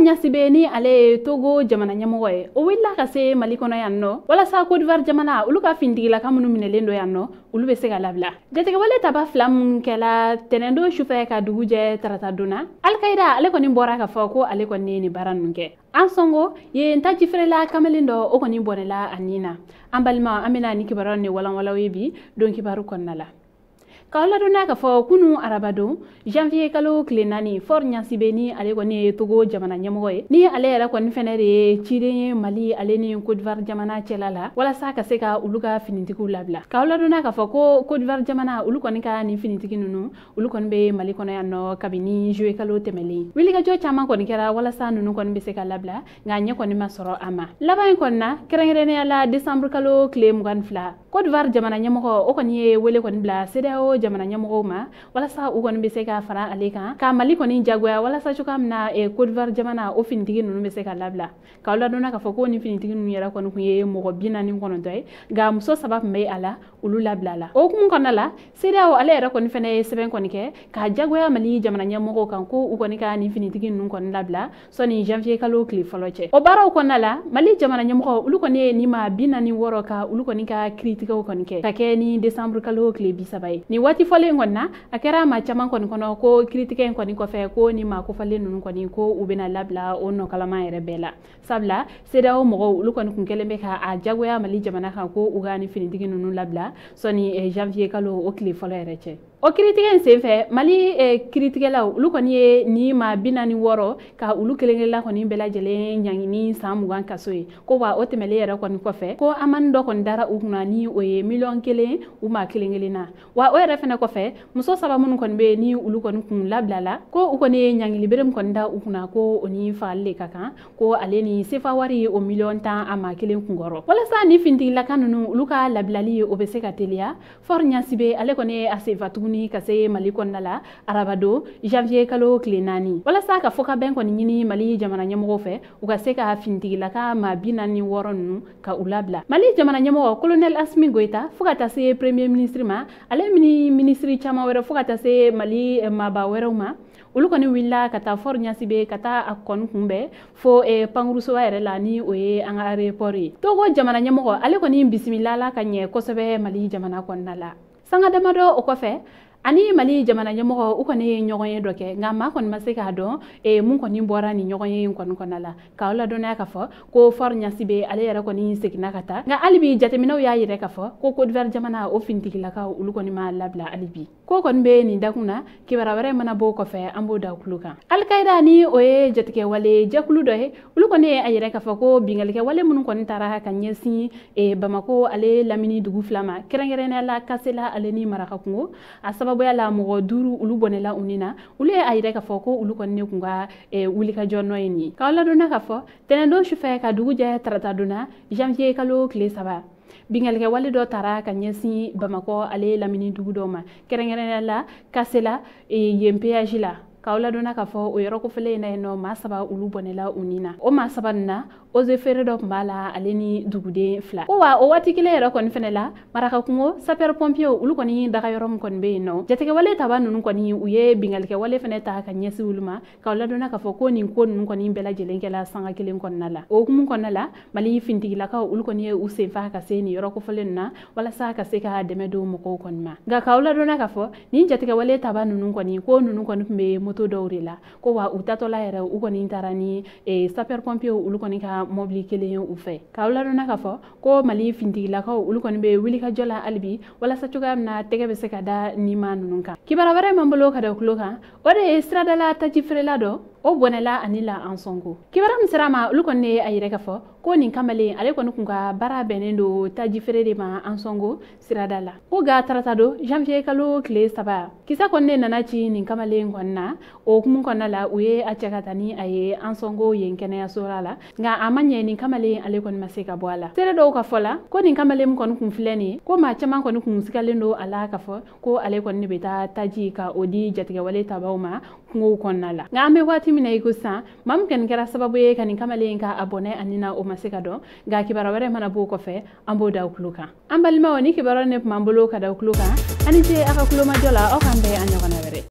Ɲasibe ni ale Togo jamana ɲɛmɔgɔ ye o willa ka se Mali kɔnɔ yan nɔ walasa Côte d'Ivoire jamana olu ka findigila ka minnu minɛlen do yan nɔ olu bɛ se ka labila. Jatigɛwale taba fila mun kɛla tɛnɛndo sufɛ ka dugu jɛ tarata donna Al-Qaïda ale kɔni bɔra ka fɔ ko ale kɔni ye ni baara ninnu kɛ. An sɔngo ye taji feerela kamalen dɔ o kɔni bɔnɛla a nin na. An balima an bɛna ni kibaruya ni walanwalaw ye bi don kibaru kɔnɔna la. K'aw ladɔnniya k'a fɔ kunu arabadon janvier kalo tile 4 Fort Ɲasibe ni ale kɔni ye Togo jamana ɲɛmɔgɔ ye ni ale yɛrɛ kɔni fɛnɛ de ye ciden ye Mali ale ni Côte d'Ivoire jamana cɛla la walasa ka se ka olu ka finitigiw labila. K'aw ladɔnniya k'a fɔ ko Côte d'Ivoire jamana olu kɔni ka ni finitigi ninnu olu kɔni bɛ Mali kɔnɔ yan nɔ kabini juillet kalo tɛmɛlen. Wilikajɔ caman kɔni kɛra walasa ninnu kɔni bɛ se ka labila nka ɲɛ kɔni ma sɔrɔ a ma. Laban in kɔni na kɛrɛnkɛrɛnnenya la décembre kalo tile 22 Côte d'Ivoire jamana ɲɛmɔgɔ o kɔni ye wele kɔni bila CEDEAO jamana ɲɛmɔgɔw ma walasa u kɔni bɛ se ka fara ale kan ka Mali kɔni jagoya walasa cogoya min na Côte d'Ivoire jamana o finitigi ninnu bɛ se ka labila. K'aw ladɔnniya k'a fɔ ko ni finitigi ninnu yɛrɛ kɔni kun ye mɔgɔ 49 ye nka muso 3 kun bɛ a la olu labila la. O hukumu kɔnɔna la CEDEAO ale yɛrɛ kɔni fɛnɛ ye sɛbɛn kɔni kɛ ka jagoya Mali jamana ɲɛmɔgɔw kan ko u kɔni ka ni finitigi ninnu kɔni labila sɔni janvier kalo tile fɔlɔ cɛ. O baaraw kɔnɔna la Mali jamana ɲɛmɔgɔ olu kɔni ye ni ma 46 ka olu kɔni ka critiquew kɔni kɛ ka kɛ ni décembre kalo tile 30 ye. Ni waati fɔlen kɔni na a kɛra maa caman kɔni kɔnɔ ko critique in kɔni kɔfɛ ko ni maa kofalen ninnu kɔni ko u bɛna labila o nɔkalama yɛrɛ bɛɛ la. Sabula CEDEAO mɔgɔw olu kɔni kun kɛlen bɛ ka a jagoya Mali jamana kan ko u ka ni finitigi ninnu labila sɔni janvier kalo o tile fɔlɔ yɛrɛ cɛ. O critique in senfɛ Mali critikɛlaw olu kɔni ye ni maa 46 ka olu kelen-kelenla kɔni bɛɛ lajɛlen ɲangini san 20 kaso ye ko wa o tɛmɛlen yɛrɛ kɔni kɔfɛ ko amani dɔ kɔni dara u kunna ni o ye $1,000,000 u maa kelen-kelen na wa o yɛrɛ fɛnɛ kɔfɛ muso 3 minnu kɔni bɛ ni olu kɔni kun labilala ko u kɔni ye ɲangili bere min kɔni da u kunna ko o ni fagali le ka kan ko ale ni sefa wari o $1,000,000 a maa kelen kunkɔrɔ walasa ni finitigilakan ninnu olu ka labilali o bɛ se ka teliya Fort Ɲasibe ale kɔni ye a senfa tuguni ka se Mali kɔnɔna la arabado janvier kalo tile 4 walasa ka fɔ ka bɛn kɔni ɲini Mali jamana ɲɛmɔgɔw fɛ u ka se ka finitigilaka maa 46 ninnu ka u labila. Mali jamana ɲɛmɔgɔ colonel Assimi Goïta fo ka taa se premier ministre ma ale ni ministre caman wɛrɛ fo ka taa se Mali maaba wɛrɛw ma olu kɔni wulila ka taa Fort Ɲasibe ka taa a kɔni kunbɛn fo pankurusoba yɛrɛ la ni o ye an ka aéroport ye. Togo jamana ɲɛmɔgɔ ale kɔni bisimilala ka ɲɛ kosɛbɛ Mali jamana kɔnɔna la. Sanga damadɔ o kɔfɛ ani Mali jamana ɲɛmɔgɔ u kɔni ye ɲɔgɔn ye dɔ kɛ nka maa kɔni ma se k'a dɔn mun kɔni bɔra ni ɲɔgɔn ye kɔni kɔnɔna la. K'aw ladɔnniya k'a fɔ ko Fort Ɲasibe ale yɛrɛ kɔni seginna ka taa nka hali bi jateminɛw y'a yɛrɛ k'a fɔ ko Côte d'Ivoire jamana o finitigilakaw olu kɔni ma labila hali bi. Ko kɔni bɛ nin dakun na kibaruya wɛrɛ mana bɔ kɔfɛ an b'o da kulo kan. Al-Qaïda ni o ye jatigɛwale jɛkulu dɔ ye olu kɔni ye a yɛrɛ k'a fɔ ko bingalikɛwale minnu kɔni taara ka ɲɛsin Bamako ale lamini dugu 2 ma kɛrɛnkɛrɛnnenya la Kasela ale ni Marakakungo a sababuya la mɔgɔ 5 olu bɔnɛla u ni na olu ye a yɛrɛ k'a fɔ ko olu kɔni ne kun ka wulikajɔ nɔ ye nin ye. K'aw ladɔnniya k'a fɔ tɛnɛndon sufɛ ka dugu jɛ tarata donna janvier kalo tile 3 bingalikɛwale dɔ taara ka ɲɛsin Bamako ale lamini dugu dɔ ma kɛrɛnkɛrɛnnenya la Kasela yen péage la. K'aw ladɔnniya k'a fɔ o yɔrɔ kofɔlen in na yen nɔ maa 3 olu bɔnɛla u ni na o maa 3 nin na eaux et forêts dɔ kun b'a la ale ni duguden 2 ko wa o waati kelen yɛrɛ kɔni fɛnɛ la Marakakungo sapeur pompier olu kɔni daga yɔrɔ min kɔni bɛ yen nɔ jatigɛwale taba ninnu kɔni u ye bingalikɛwale fɛnɛ ta ka ɲɛsin olu ma. K'aw ladɔnniya k'a fɔ ko nin ko ninnu kɔni bɛɛ lajɛlen kɛla sanga kelen kɔnɔna la. O hukumu kɔnɔna la Mali finitigilakaw olu kɔni ye u senfa ka se nin yɔrɔ kofɔlen na walasa ka se ka dɛmɛ don mɔgɔw kɔni ma nka k'aw ladɔnniya k'a fɔ nin jatigɛwale taba ninnu kɔni ko ninnu kɔni kun bɛ moto dɔw de la ko wa u tatɔla yɛrɛ u kɔni taara ni sapeur pompier olu kɔni ka mɔbili kelen ye u fɛ. K'aw ladɔnniya k'a fɔ ko Mali finitigilakaw olu kɔni bɛ wulikajɔ la hali bi walasa cogoya min na tɛgɛ bɛ se ka da ni maa ninnu kan. Kibaruya wɛrɛ m'an bolo ka da kulo kan o de ye siradala taji feerela dɔ o bɔnɛla ani la an sɔngo. Kibaruya min sera ma olu kɔni ye a yɛrɛ k'a fɔ ko nin kamalen ale kɔni kun ka baara bɛnnen do taji feere de ma an sɔngo sirada la ko ga tarata do janvier kalo tile 3 kisa kɔni ne nana ci nin kamalen kɔni na o hukumu kɔnɔna la u ye a cɛ ka taa ni a ye an sɔngo yen kɛnɛyaso la nka a ma ɲɛ nin kamalen ale kɔni ma se ka bɔ a la. Seere dɔw ka fɔ la ko nin kamalen min kɔni kun filɛ nin ye ko maa caman kɔni kun sigalen do a la k'a fɔ ko ale kɔni ne bɛ taa taji ka o di jatigɛwale tabaw ma kungow kɔnɔna la nka an bɛ waati min na i ko sisan maa min kɔni kɛra sababu ye ka nin kamalen ka a bɔnɛ ani na o ma se ka dɔn nka kibaruya wɛrɛ mana bɔ o kɔfɛ an b'o da kulo kan. An balimaw ni kibaruya ne tun b'an bolo ka da kulo kan ani ce a ka kulomajɔ la aw k'an bɛn a ɲɔgɔnna wɛrɛ.